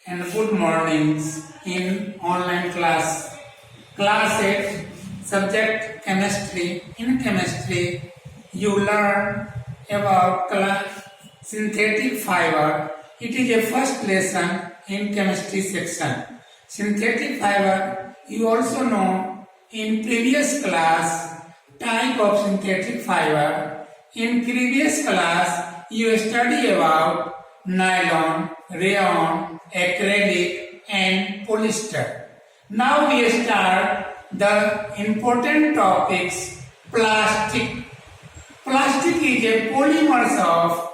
and good mornings in online class. Class 8, subject chemistry. In chemistry, you learn about synthetic fiber. It is a first lesson in chemistry section. Synthetic fiber, you also know in previous class, type of synthetic fiber. In previous class, you study about nylon, rayon, acrylic and polyester. Now we start the important topics, plastic. Plastic is a polymers of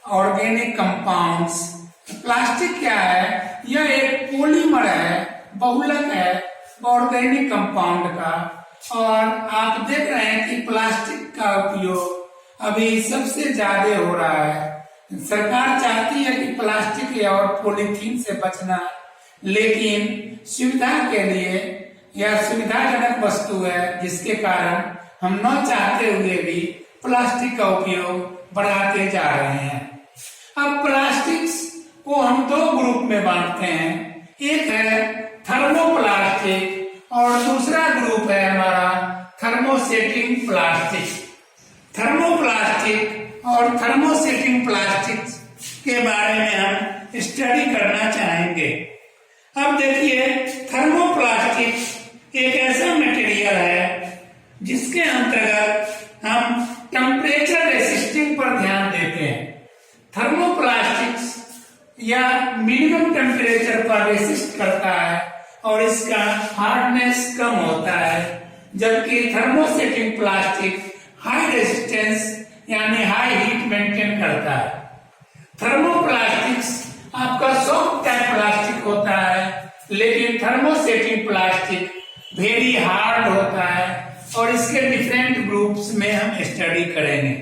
organic compounds. Plastic क्या है? यह एक polymer है, बहुलक है organic compound का। और आप देख रहे हैं कि प्लास्टिक का उपयोग अभी सबसे ज्यादा हो रहा है। सरकार चाहती है कि प्लास्टिक और पॉलीथीन से बचना, लेकिन सुविधा के लिए यह सुविधाजनक वस्तु है, जिसके कारण हम न चाहते हुए भी प्लास्टिक का उपयोग बढ़ाते जा रहे हैं। अब प्लास्टिक को हम दो ग्रुप में बांटते हैं, एक है थर्मोप्लास्टिक और दूसरा ग्रुप है हमारा थर्मोसेटिंग प्लास्टिक। थर्मोप्लास्टिक और थर्मोसेटिंग प्लास्टिक के बारे में हम स्टडी करना चाहेंगे। अब देखिए, थर्मोप्लास्टिक एक ऐसा मटेरियल है जिसके अंतर्गत हम टेम्परेचर रेसिस्टिंग पर ध्यान देते हैं। थर्मोप्लास्टिक या मिनिमम टेम्परेचर पर रेसिस्ट करता है और इसका हार्डनेस कम होता है, जबकि थर्मोसेटिंग प्लास्टिक हाई रेजिस्टेंस यानी हाई हीट मेंटेन करता है। थर्मोप्लास्टिक आपका सॉफ्ट टाइप प्लास्टिक होता है, लेकिन थर्मोसेटिंग प्लास्टिक वेरी हार्ड होता है और इसके डिफरेंट ग्रुप्स में हम स्टडी करेंगे।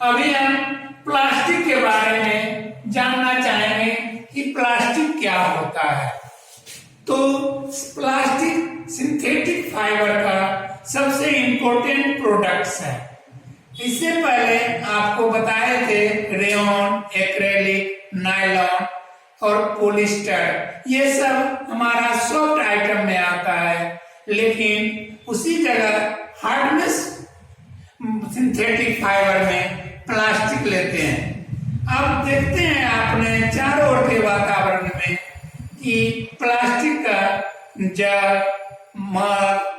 अभी हम प्लास्टिक के बारे में जानना चाहेंगे कि प्लास्टिक क्या होता है। तो प्लास्टिक सिंथेटिक फाइबर का सबसे इम्पोर्टेंट प्रोडक्ट्स है। इससे पहले आपको बताए थे रेयन, एक्रेलिक, नायलॉन और पॉलिस्टर, ये सब हमारा सॉफ्ट आइटम में आता है, लेकिन उसी जगह हार्डनेस सिंथेटिक फाइबर में प्लास्टिक लेते हैं। अब देखते हैं आपने चारों ओर के वातावरण में कि प्लास्टिक का जग, मग,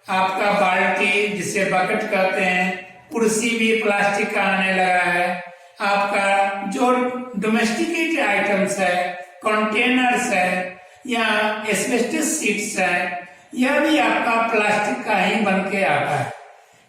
आपका बाल्टी जिसे बकेट कहते हैं, कुर्सी भी प्लास्टिक का आने लगा है। आपका जो डोमेस्टिकेटेड आइटम्स है, कंटेनर्स है या एस्बेस्टस शीट्स है, यह भी आपका प्लास्टिक का ही बन के आता है।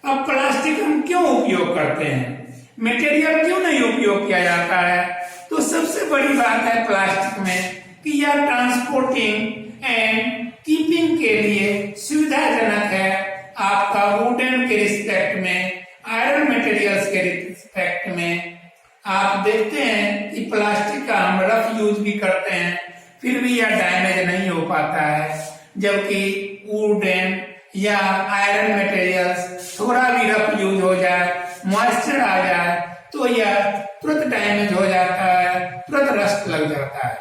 अब प्लास्टिक हम क्यों उपयोग करते हैं, मटेरियल क्यों नहीं उपयोग किया जाता है? तो सबसे बड़ी बात है प्लास्टिक में कि यह ट्रांसपोर्टिंग एंड कीपिंग के लिए सुविधाजनक है। आपका वुडन के रिस्पेक्ट में, आयरन मटेरियल्स के रिस्पेक्ट में आप देखते हैं कि प्लास्टिक का हम रफ यूज भी करते हैं, फिर भी यह डैमेज नहीं हो पाता है, जबकि वुडन या आयरन मटेरियल्स थोड़ा भी रफ यूज हो जाए, मॉइस्चर आ जाए तो यह तुरंत डैमेज हो जाता है, तुरंत रस्ट लग जाता है।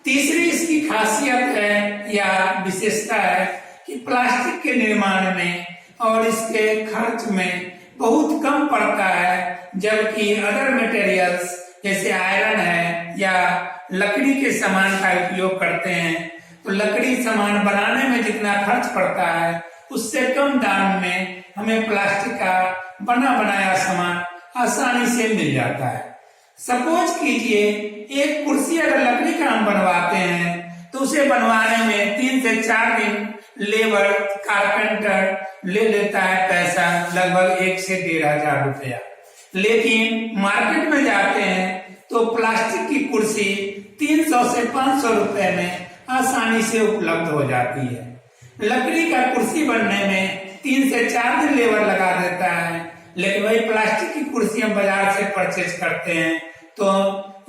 तीसरी इसकी खासियत है या विशेषता है कि प्लास्टिक के निर्माण में और इसके खर्च में बहुत कम पड़ता है, जबकि अदर मटेरियल्स जैसे आयरन है या लकड़ी के सामान का उपयोग करते हैं, तो लकड़ी सामान बनाने में जितना खर्च पड़ता है उससे कम दाम में हमें प्लास्टिक का बना बनाया सामान आसानी से मिल जाता है। सपोज कीजिए एक कुर्सी अगर लकड़ी का हम बनवाते हैं तो उसे बनवाने में 3 से 4 दिन लेबर कारपेंटर ले लेता है पैसा, लगभग 1 से 1.5 हजार रुपया। लेकिन मार्केट में जाते हैं तो प्लास्टिक की कुर्सी 300 से 500 रुपए में आसानी से उपलब्ध हो जाती है। लकड़ी का कुर्सी बनने में 3 से 4 दिन लेबर लगा देता है, लेकिन वही प्लास्टिक की कुर्सी हम बाजार से परचेज करते हैं तो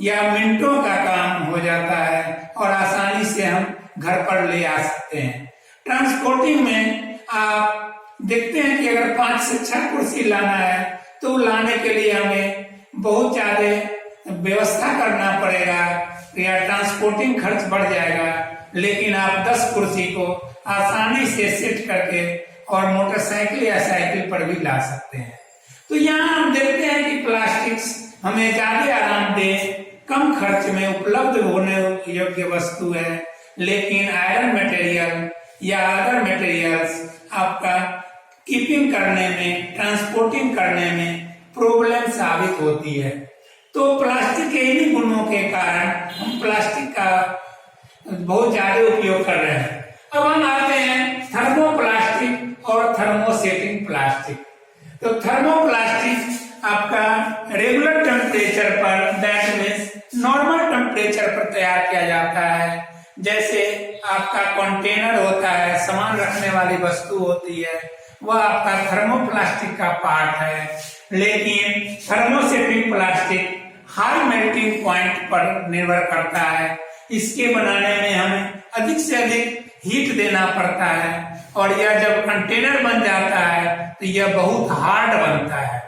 यह मिनटों का काम हो जाता है और आसानी से हम घर पर ले आ सकते हैं। ट्रांसपोर्टिंग में आप देखते हैं कि अगर 5 से 6 कुर्सी लाना है तो लाने के लिए हमें बहुत ज्यादा व्यवस्था करना पड़ेगा, या ट्रांसपोर्टिंग खर्च बढ़ जाएगा, लेकिन आप 10 कुर्सी को आसानी से सेट करके और मोटरसाइकिल या साइकिल पर भी ला सकते हैं। तो यहाँ हम देखते हैं कि प्लास्टिक्स हमें ज्यादा आरामदेह, कम खर्च में उपलब्ध होने योग्य वस्तु है, लेकिन आयरन मटेरियल या अदर मटेरियल्स आपका कीपिंग करने में, ट्रांसपोर्टिंग करने में प्रॉब्लम साबित होती है। तो प्लास्टिक के इन्हीं गुणों के कारण हम प्लास्टिक का बहुत ज्यादा उपयोग कर रहे हैं। अब हम आते हैं थर्मोप्लास्टिक और थर्मोसेटिंग प्लास्टिक। तो थर्मोप्लास्टिक आपका रेगुलर टेम्परेचर पर, दैट मीन्स नॉर्मल टेम्परेचर पर तैयार किया जाता है। जैसे आपका कंटेनर होता है, सामान रखने वाली वस्तु होती है, वह आपका थर्मोप्लास्टिक का पार्ट है। लेकिन thermosetting plastic high melting point पर निर्भर करता है। इसके बनाने में हमें अधिक से अधिक हीट देना पड़ता है, और यह जब कंटेनर बन जाता है तो यह बहुत हार्ड बनता है।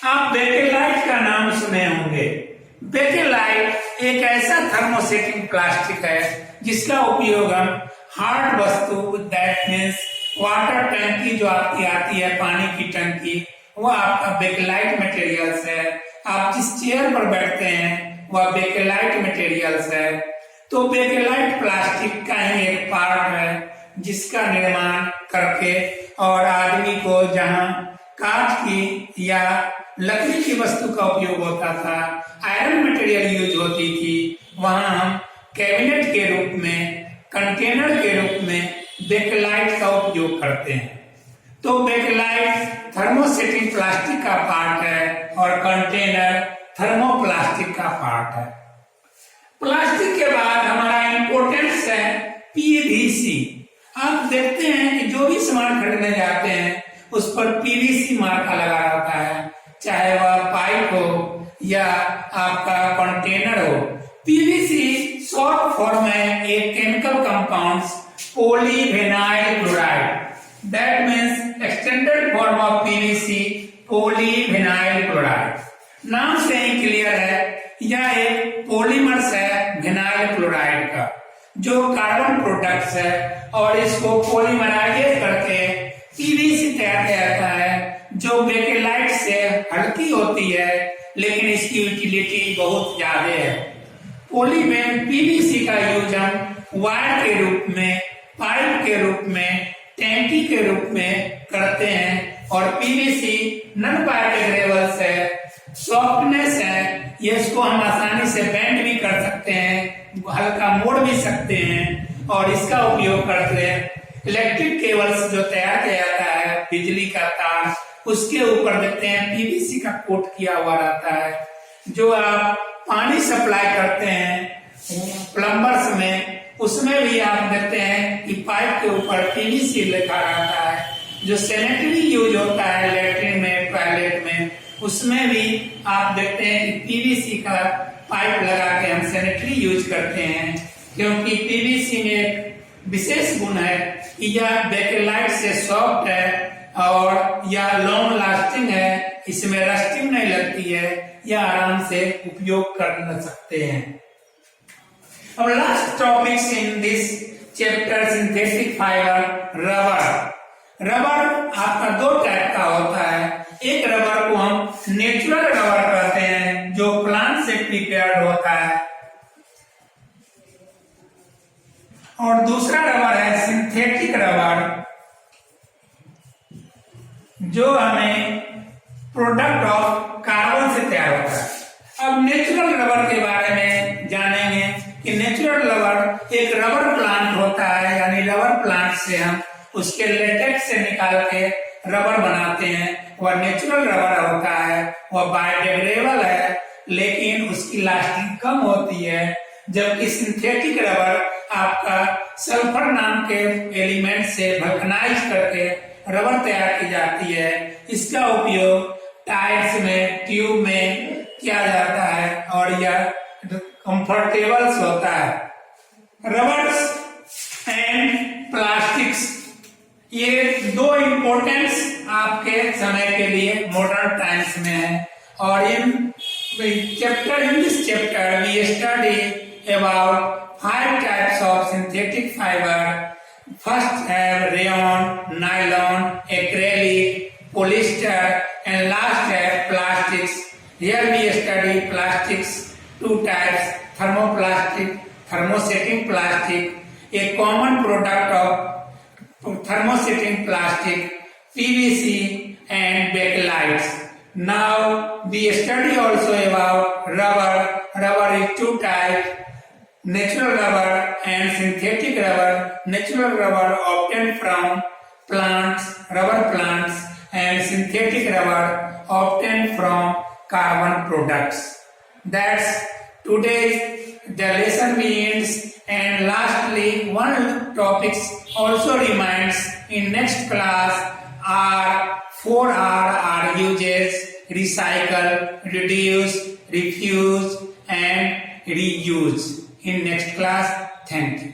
आप बेकेलाइट का नाम सुने होंगे। बेकेलाइट एक ऐसा थर्मोसेटिंग प्लास्टिक है जिसका उपयोग हम हार्ड वस्तु, दैट मीन्स वाटर टंकी जो आपकी आती है, पानी की टंकी, वह आपका बेकेलाइट मटेरियल्स है। आप जिस चेयर पर बैठते हैं वह बेकेलाइट मटेरियल्स है। तो बेकेलाइट प्लास्टिक का ही एक पार्ट है जिसका निर्माण करके और आदमी को जहाँ काठ की या लकड़ी की वस्तु का उपयोग होता था, आयरन मटेरियल यूज होती थी, वहां हम कैबिनेट के रूप में, कंटेनर के रूप में बेकेलाइट का उपयोग करते हैं। तो बेकेलाइट थर्मोसेटिंग प्लास्टिक का पार्ट है और कंटेनर थर्मोप्लास्टिक का पार्ट है। प्लास्टिक के बाद हमारा इम्पोर्टेंस है पीवीसी। आप देखते हैं कि जो भी सामान खरीदने जाते हैं उस पर पीवीसी मार्का लगा रहता है, चाहे वह पाइप हो या आपका कंटेनर हो। पीवीसी शॉर्ट फॉर्म है एक chemical compounds polyvinyl chloride, that means extended form of PVC polyvinyl chloride. नाम से ही क्लियर है, यह एक पॉलीमर्स है विनाइल क्लोराइड का, जो कार्बन प्रोडक्ट्स है, और इसको पॉलीमराइज करके पीवीसी तैयार किया जाता है, जो बेकेलाइट से हल्की होती है, लेकिन इसकी यूटिलिटी बहुत ज्यादा है। पीवीसी का यूज हम वायर के रूप में, पाइप के रूप में, टैंकी के रूप में करते हैं। और पीवीसी नॉन बायोडिग्रेडेबल है, सॉफ्टनेस है, ये इसको हम आसानी से बेंड भी कर सकते हैं, हल्का मोड़ भी सकते हैं, और इसका उपयोग करते हैं इलेक्ट्रिक केबल्स जो तैयार किया जाता है, बिजली का तार, उसके ऊपर देखते हैं पीवीसी का कोट किया हुआ रहता है। जो आप पानी सप्लाई करते हैं प्लम्बर्स में, उसमें भी आप देखते हैं कि पाइप के ऊपर पीवीसी लिखा रहता है। जो सैनिटरी यूज होता है लैट्रिन में, टॉयलेट में, उसमें भी आप देखते हैं कि पीवीसी का पाइप लगा के हम सैनिटरी यूज करते हैं, क्योंकि पीवीसी में एक विशेष गुण है कि यह बेकेलाइट से सॉफ्ट है और यह लॉन्ग लास्टिंग है, इसमें रस्टिंग नहीं लगती है, यह आराम से उपयोग कर सकते हैं। अब last topics in this chapter, synthetic fibre, rubber. Rubber आपका दो टाइप का होता है। एक रबर को हम नेचुरल रबर कहते हैं, जो प्लांट से प्रिपेयर्ड होता है, और दूसरा रबर है सिंथेटिक रबर, जो हमें प्रोडक्ट ऑफ कार्बन से तैयार होता है। अब नेचुरल रबर के बारे में जानेंगे कि नेचुरल रबर एक रबर प्लांट होता है, यानी रबर प्लांट से हम उसके लेटेक्स से निकाल के रबर बनाते हैं। वह नेचुरल रबर होता है, वह बायोडिग्रेडेबल है, लेकिन उसकी लास्टिंग कम होती है। जबकि सिंथेटिक रबर आपका सल्फर नाम के एलिमेंट से वल्कनाइज करके रबर तैयार की जाती है। इसका उपयोग टायर्स में, ट्यूब में किया जाता है, और यह कंफर्टेबल होता है। रबर्स एंड प्लास्टिक्स, ये दो इम्पोर्टेंस आपके समय के लिए मॉडर्न टाइम्स में है। और in this chapter we study about 5 types of synthetic fiber. First have rayon, nylon, acrylic, polyester, and last have plastics. Here we study plastics, 2 types, thermoplastic, thermosetting plastic. A common product of thermosetting plastic, PVC and bakelite. Now we study also about rubber. Rubber is 2 types, natural rubber and synthetic rubber. Natural rubber obtained from plants, rubber plants, and synthetic rubber obtained from carbon products. That's today's the lesson we ends, and lastly one topic also remains in next class are 4R are uses: recycle, reduce, refuse and reuse. In next class, thank you.